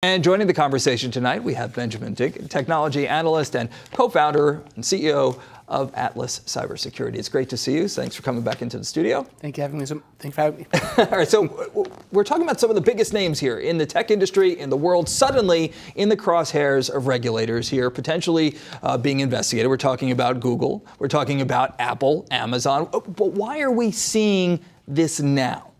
And joining the conversation tonight, we have Benjamin Dynkin, technology analyst and co-founder and CEO of Atlas Cybersecurity. It's great to see you. Thanks for coming back into the studio. Thank you for having me. All right, so we're talking about some of the biggest names here in the tech industry, in the world, suddenly in the crosshairs of regulators here, potentially being investigated. We're talking about Google. We're talking about Apple, Amazon. But why are we seeing this now?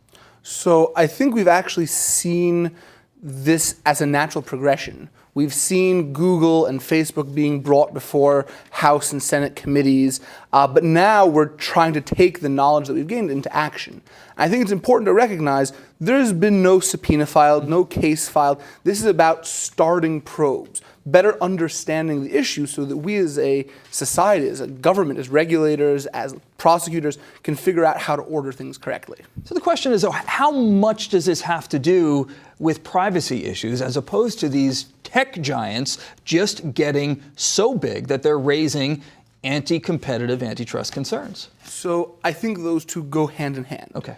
So I think we've actually seen this as a natural progression. We've seen Google and Facebook being brought before House and Senate committees, but now we're trying to take the knowledge that we've gained into action. I think it's important to recognize there's been no subpoena filed, no case filed. This is about starting probes, better understanding the issue so that we as a society, as a government, as regulators, as prosecutors can figure out how to order things correctly. So the question is, though, how much does this have to do with privacy issues as opposed to these tech giants just getting so big that they're raising anti-competitive antitrust concerns? So I think those two go hand in hand. Okay.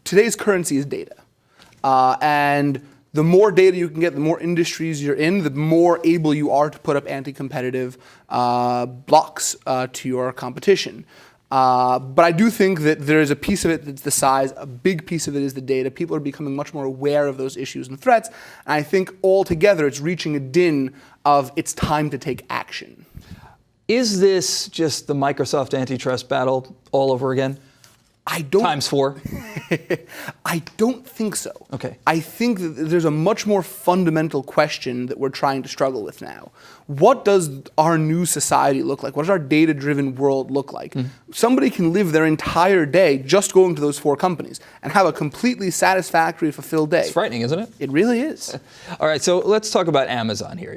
Today's currency is data. And the more data you can get, the more industries you're in, the more able you are to put up anti-competitive blocks to your competition. But I do think that there is a piece of it that's the size, a big piece of it is the data. People are becoming much more aware of those issues and threats. And I think altogether it's reaching a din of it's time to take action. Is this just the Microsoft antitrust battle all over again? Times 4? I don't think so. Okay. I think that there's a much more fundamental question that we're trying to struggle with now. What does our new society look like? What does our data-driven world look like? Somebody can live their entire day just going to those 4 companies and have a completely satisfactory, fulfilled day. It's frightening, isn't it? It really is. All right, so let's talk about Amazon here.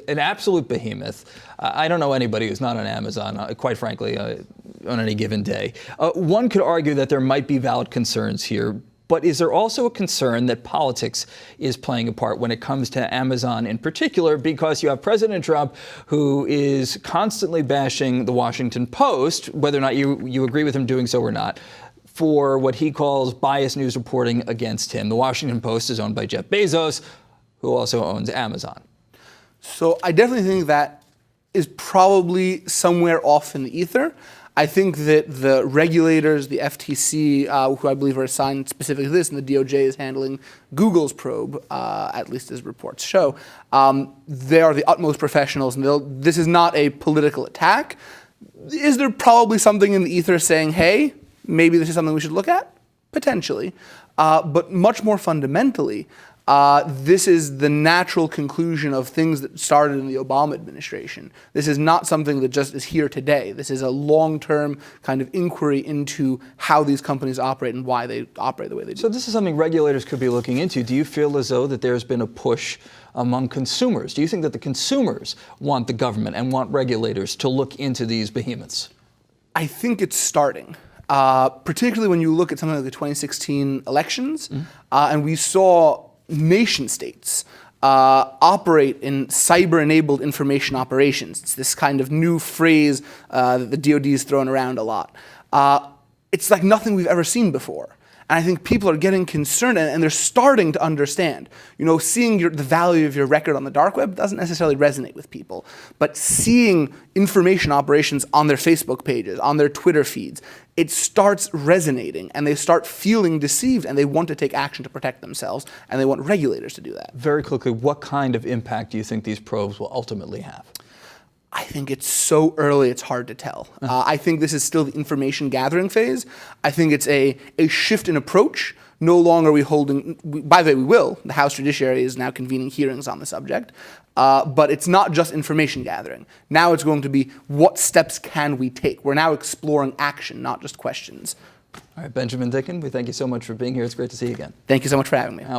An absolute behemoth. I don't know anybody who's not on Amazon, quite frankly, on any given day. One could argue that there might be valid concerns here, but is there also a concern that politics is playing a part when it comes to Amazon in particular, because you have President Trump who is constantly bashing the Washington Post, whether or not you agree with him doing so or not, for what he calls biased news reporting against him. The Washington Post is owned by Jeff Bezos, who also owns Amazon. So I definitely think that is probably somewhere off in the ether. I think that the regulators, the FTC, who I believe are assigned specifically to this, and the DOJ is handling Google's probe, at least as reports show, they are the utmost professionals, and this is not a political attack. Is there probably something in the ether saying, hey, maybe this is something we should look at? Potentially. But much more fundamentally, this is the natural conclusion of things that started in the Obama administration. This is not something that just is here today. This is a long-term kind of inquiry into how these companies operate and why they operate the way they do. So this is something regulators could be looking into. Do you feel as though that there's been a push among consumers? Do you think that the consumers want the government and want regulators to look into these behemoths? I think it's starting. Particularly when you look at something like the 2016 elections, and we saw nation states operate in cyber-enabled information operations. It's this kind of new phrase that the DoD is throwing around a lot. It's like nothing we've ever seen before. And I think people are getting concerned, and they're starting to understand. You know, seeing the value of your record on the dark web doesn't necessarily resonate with people. But seeing information operations on their Facebook pages, on their Twitter feeds, it starts resonating, and they start feeling deceived, and they want to take action to protect themselves, and they want regulators to do that. Very quickly, what kind of impact do you think these probes will ultimately have? I think it's so early, it's hard to tell. I think this is still the information gathering phase. I think it's a shift in approach. No longer are we holding, by the way, we will. The House Judiciary is now convening hearings on the subject. But it's not just information gathering. Now it's going to be, what steps can we take? We're now exploring action, not just questions. All right, Benjamin Dynkin, we thank you so much for being here. It's great to see you again. Thank you so much for having me.